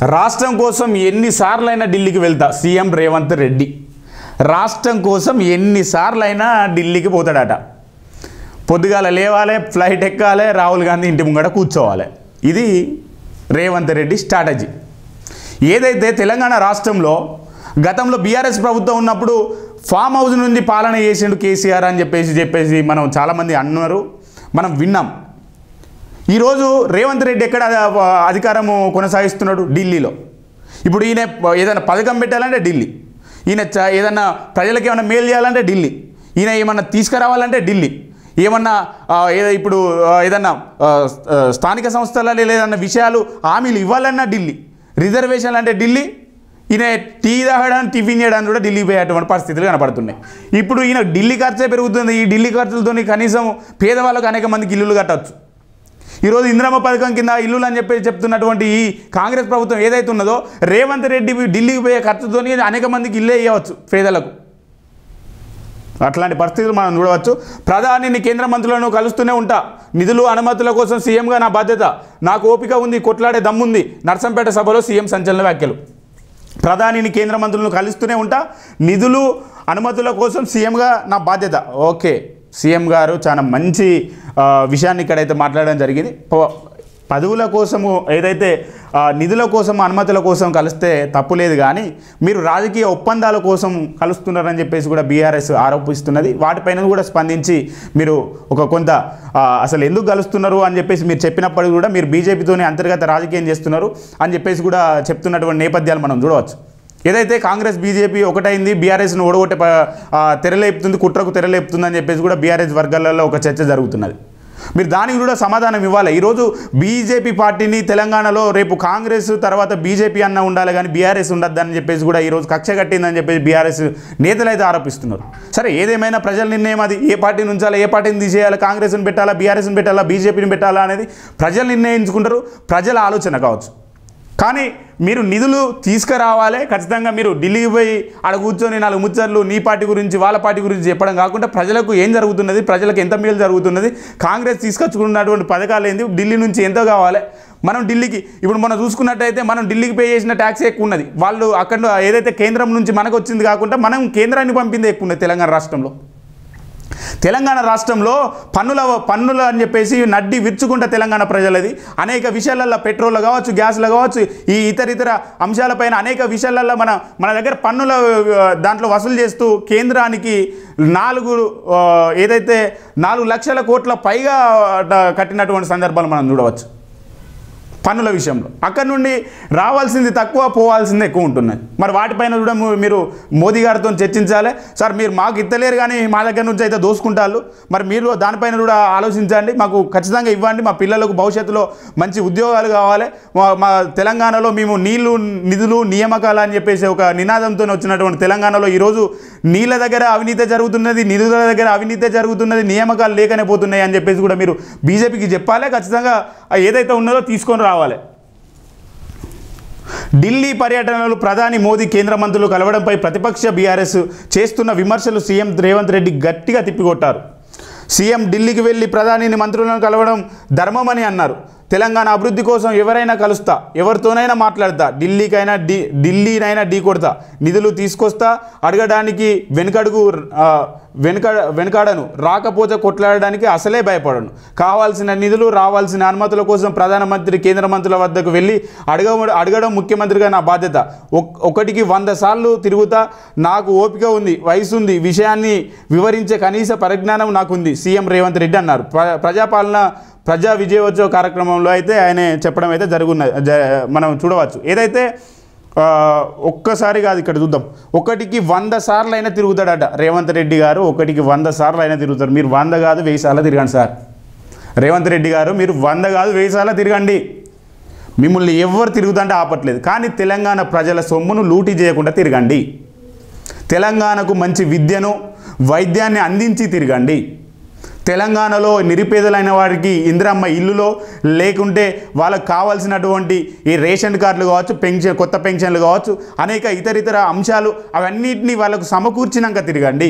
రాష్ట్రం కోసం ఎన్నిసార్లైనా ఢిల్లీకి వెళ్తా సీఎం రేవంత్ రెడ్డి. రాష్ట్రం కోసం ఎన్నిసార్లైనా ఢిల్లీకి పోతాడట. పొద్దుగాల లేవాలి, ఫ్లైట్ ఎక్కాలి, రాహుల్ గాంధీ ఇంటి ముంగట కూర్చోవాలి. ఇది రేవంత్ రెడ్డి స్ట్రాటజీ. ఏదైతే తెలంగాణ రాష్ట్రంలో గతంలో బీఆర్ఎస్ ప్రభుత్వం ఉన్నప్పుడు ఫామ్ హౌస్ నుండి పాలన చేసిండు కేసీఆర్ అని చెప్పేసి మనం చాలామంది అన్నారు, మనం విన్నాం. ఈరోజు రేవంత్ రెడ్డి ఎక్కడ అధికారము కొనసాగిస్తున్నాడు? ఢిల్లీలో. ఇప్పుడు ఈయన ఏదైనా పథకం పెట్టాలంటే ఢిల్లీ, ఈయన ఏదన్నా ప్రజలకు ఏమైనా మేలు చేయాలంటే ఢిల్లీ, ఈయన ఏమన్నా తీసుకురావాలంటే ఢిల్లీ, ఏమన్నా ఇప్పుడు ఏదన్నా స్థానిక సంస్థలలో ఏదన్నా విషయాలు హామీలు ఇవ్వాలన్నా ఢిల్లీ, రిజర్వేషన్లు అంటే ఢిల్లీ, ఈయన టీ తాగడానికి టిఫిన్ చేయడానికి కూడా ఢిల్లీ పోయేటువంటి పరిస్థితులు కనపడుతున్నాయి. ఇప్పుడు ఈయన ఢిల్లీ ఖర్చే పెరుగుతుంది. ఈ ఢిల్లీ ఖర్చులతో కనీసం పేదవాళ్ళకు అనేక మందికి ఇల్లులు కట్టవచ్చు. ఈరోజు ఇందిరమ్మ పథకం కింద ఇల్లులు అని చెప్తున్నటువంటి ఈ కాంగ్రెస్ ప్రభుత్వం ఏదైతే ఉన్నదో, రేవంత్ రెడ్డి ఢిల్లీకి పోయే ఖర్చుతో అనేక మందికి ఇల్లే ఇవ్వచ్చు పేదలకు. అట్లాంటి పరిస్థితులు మనం చూడవచ్చు. ప్రధానిని కేంద్ర మంత్రులను కలుస్తూనే ఉంటా, నిధులు అనుమతుల కోసం సీఎంగా నా బాధ్యత, నాకు ఓపిక ఉంది, కొట్లాడే దమ్ముంది. నర్సంపేట సభలో సీఎం సంచలన వ్యాఖ్యలు. ప్రధానిని కేంద్ర మంత్రులను కలుస్తూనే ఉంటా, నిధులు అనుమతుల కోసం సీఎంగా నా బాధ్యత. ఓకే, సీఎం గారు చాలా మంచి విషయాన్ని ఇక్కడైతే మాట్లాడడం జరిగింది. పదవుల కోసము ఏదైతే నిధుల కోసం అనుమతుల కోసం కలిస్తే తప్పు లేదు, కానీ మీరు రాజకీయ ఒప్పందాల కోసం కలుస్తున్నారని చెప్పేసి కూడా బీఆర్ఎస్ ఆరోపిస్తున్నది. వాటిపైన కూడా స్పందించి మీరు కొంత అసలు ఎందుకు కలుస్తున్నారు అని చెప్పేసి మీరు చెప్పినప్పటికీ కూడా మీరు బీజేపీతోనే అంతర్గత రాజకీయం చేస్తున్నారు అని చెప్పేసి కూడా చెప్తున్నటువంటి నేపథ్యాలు మనం చూడవచ్చు. ఏదైతే కాంగ్రెస్ బీజేపీ ఒకటైంది, బీఆర్ఎస్ను ఓడగొట్టే తెరలేపుతుంది, కుట్రకు తెరలేపుతుంది అని చెప్పేసి కూడా బీఆర్ఎస్ వర్గాలలో ఒక చర్చ జరుగుతున్నది. మీరు దానికి కూడా సమాధానం ఇవ్వాలి. ఈరోజు బీజేపీ పార్టీని తెలంగాణలో రేపు కాంగ్రెస్ తర్వాత బీజేపీ అన్న ఉండాలి, కానీ బీఆర్ఎస్ ఉండద్దని చెప్పేసి కూడా ఈరోజు కక్ష కట్టిందని చెప్పేసి బీఆర్ఎస్ నేతలు అయితే ఆరోపిస్తున్నారు. సరే, ఏదేమైనా ప్రజల నిర్ణయం అది. ఏ పార్టీని ఉంచాలా, ఏ పార్టీని తీసేయాలా, కాంగ్రెస్ని పెట్టాలా, బీఆర్ఎస్ని పెట్టాలా, బీజేపీని పెట్టాలా అనేది ప్రజలు నిర్ణయించుకుంటారు, ప్రజల ఆలోచన కావచ్చు. కానీ మీరు నిధులు తీసుకురావాలి ఖచ్చితంగా. మీరు ఢిల్లీకి పోయి ఆడ కూర్చొని 4 ముచ్చట్లు నీ పార్టీ గురించి వాళ్ళ పార్టీ గురించి చెప్పడం కాకుండా ప్రజలకు ఏం జరుగుతున్నది, ప్రజలకు ఎంత మేలు జరుగుతున్నది, కాంగ్రెస్ తీసుకొచ్చుకున్నటువంటి పథకాలు ఏంది, ఢిల్లీ నుంచి ఎంత కావాలి, మనం ఢిల్లీకి ఇప్పుడు మనం చూసుకున్నట్టయితే మనం ఢిల్లీకి పే చేసిన ట్యాక్స్ ఎక్కువ ఉన్నది. వాళ్ళు అక్కడ ఏదైతే కేంద్రం నుంచి మనకు వచ్చింది కాకుండా మనం కేంద్రాన్ని పంపింది ఎక్కువ ఉన్నది. తెలంగాణ రాష్ట్రంలో పన్నులు అని చెప్పేసి నడ్డి విరుచుకుంటా తెలంగాణ ప్రజలది. అనేక విషయాలలో పెట్రోల్ కావచ్చు, గ్యాస్లో కావచ్చు, ఈ ఇతర అంశాలపైన అనేక విషయాలలో మన దగ్గర పన్నుల దాంట్లో వసూలు చేస్తూ కేంద్రానికి 4 లక్షల కోట్ల పైగా కట్టినటువంటి సందర్భాలు మనం చూడవచ్చు. పన్నుల విషయంలో అక్కడ నుండి రావాల్సింది తక్కువ, పోవాల్సింది ఎక్కువ ఉంటున్నాయి. మరి వాటిపైన కూడా మీరు మోదీ గారితో చర్చించాలి. సార్, మీరు మాకు ఇత్తలేరు కానీ మా దగ్గర నుంచి అయితే దోసుకుంటారు, మరి మీరు దానిపైన కూడా ఆలోచించండి, మాకు ఖచ్చితంగా ఇవ్వండి, మా పిల్లలకు భవిష్యత్తులో మంచి ఉద్యోగాలు కావాలి, మా తెలంగాణలో మేము నీళ్లు నిధులు నియామకాలు అని చెప్పేసి ఒక నినాదంతో వచ్చినటువంటి తెలంగాణలో ఈరోజు నీళ్ళ దగ్గర అవినీతి జరుగుతున్నది, నిధుల దగ్గర అవినీతి జరుగుతున్నది, నియామకాలు లేకనే పోతున్నాయి అని చెప్పేసి కూడా మీరు బీజేపీకి చెప్పాలి. ఖచ్చితంగా ఏదైతే ఉన్నదో తీసుకొని రావాలి. ఢిల్లీ పర్యటనలో ప్రధాని మోదీ కేంద్ర మంత్రులు కలవడంపై ప్రతిపక్ష బీఆర్ఎస్ చేస్తున్న విమర్శలు సీఎం రేవంత్ రెడ్డి గట్టిగా తిప్పికొట్టారు. సీఎం ఢిల్లీకి వెళ్ళి ప్రధానిని మంత్రులను కలవడం ధర్మమని అన్నారు. తెలంగాణ అభివృద్ధి కోసం ఎవరైనా కలుస్తా, ఎవరితోనైనా మాట్లాడతా, ఢిల్లీనైనా ఢీ కొడతా, నిధులు తీసుకొస్తా, అడగడానికి వెనుకాడను, రాకపోతే కొట్లాడడానికి అసలే భయపడను. కావాల్సిన నిధులు రావాల్సిన అనుమతుల కోసం ప్రధానమంత్రి కేంద్ర మంత్రుల వద్దకు వెళ్ళి అడగడం ముఖ్యమంత్రిగా నా బాధ్యత. 100 సార్లు తిరుగుతా, నాకు ఓపిక ఉంది, వయసు ఉంది, విషయాన్ని వివరించే కనీస పరిజ్ఞానం నాకుంది, సీఎం రేవంత్ రెడ్డి అన్నారు. ప్రజా విజయోత్సవ కార్యక్రమంలో అయితే ఆయన చెప్పడం అయితే మనం చూడవచ్చు. ఏదైతే ఒక్కసారి కాదు, ఇక్కడ చూద్దాం, 100 సార్లు అయినా తిరుగుతాడట రేవంత్ రెడ్డి గారు. 100 సార్లు అయినా తిరుగుతారు. మీరు 100 కాదు 1000 సార్లు తిరగండి సార్. రేవంత్ రెడ్డి గారు, మీరు 100 కాదు 1000 సార్లు తిరగండి. మిమ్మల్ని ఎవరు తిరుగుతుంటే ఆపట్లేదు, కానీ తెలంగాణ ప్రజల సొమ్మును లూటీ చేయకుండా తిరగండి. తెలంగాణకు మంచి విద్యను వైద్యాన్ని అందించి తిరగండి. తెలంగాణలో నిరుపేదలైన వారికి ఇందిరమ్మ ఇల్లులో లేకుంటే వాళ్ళకు కావాల్సినటువంటి ఈ రేషన్ కార్డులు కావచ్చు, కొత్త పెన్షన్లు కావచ్చు, అనేక ఇతర అంశాలు అవన్నిటినీ వాళ్ళకు సమకూర్చినాక తిరగండి.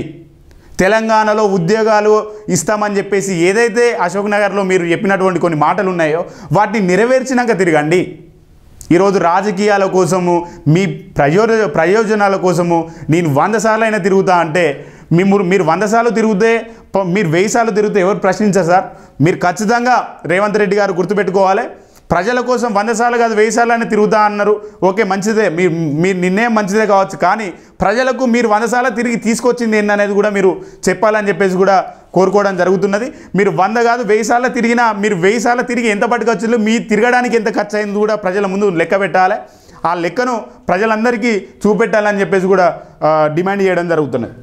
తెలంగాణలో ఉద్యోగాలు ఇస్తామని చెప్పేసి ఏదైతే అశోక్ నగర్లో మీరు చెప్పినటువంటి కొన్ని మాటలు ఉన్నాయో వాటిని నెరవేర్చినాక తిరగండి. ఈరోజు రాజకీయాల కోసము మీ ప్రయోజనాల కోసము నేను 100 సార్లు అయినా తిరుగుతా అంటే మీరు 100 సార్లు తిరిగితే మీరు 1000 సార్లు తిరిగితే ఎవరు ప్రశ్నించారు సార్? మీరు ఖచ్చితంగా రేవంత్ రెడ్డి గారు గుర్తుపెట్టుకోవాలి, ప్రజల కోసం 100 సార్లు కాదు 1000 సార్లు అయినా తిరుగుతా అన్నారు. ఓకే, మంచిదే, మీ నిర్ణయం మంచిదే కావచ్చు, కానీ ప్రజలకు మీరు 100 సార్లు తిరిగి తీసుకొచ్చింది ఏంటనేది కూడా మీరు చెప్పాలని చెప్పేసి కూడా కోరుకోవడం జరుగుతున్నది. మీరు 100 కాదు 1000 సార్లు తిరిగినా మీరు 1000 సార్లు తిరిగి ఎంత పట్టుకొచ్చిందో మీ తిరగడానికి ఎంత ఖర్చు అయింది కూడా ప్రజల ముందు లెక్క పెట్టాలి. ఆ లెక్కను ప్రజలందరికీ చూపెట్టాలని చెప్పేసి కూడా డిమాండ్ చేయడం జరుగుతున్నది.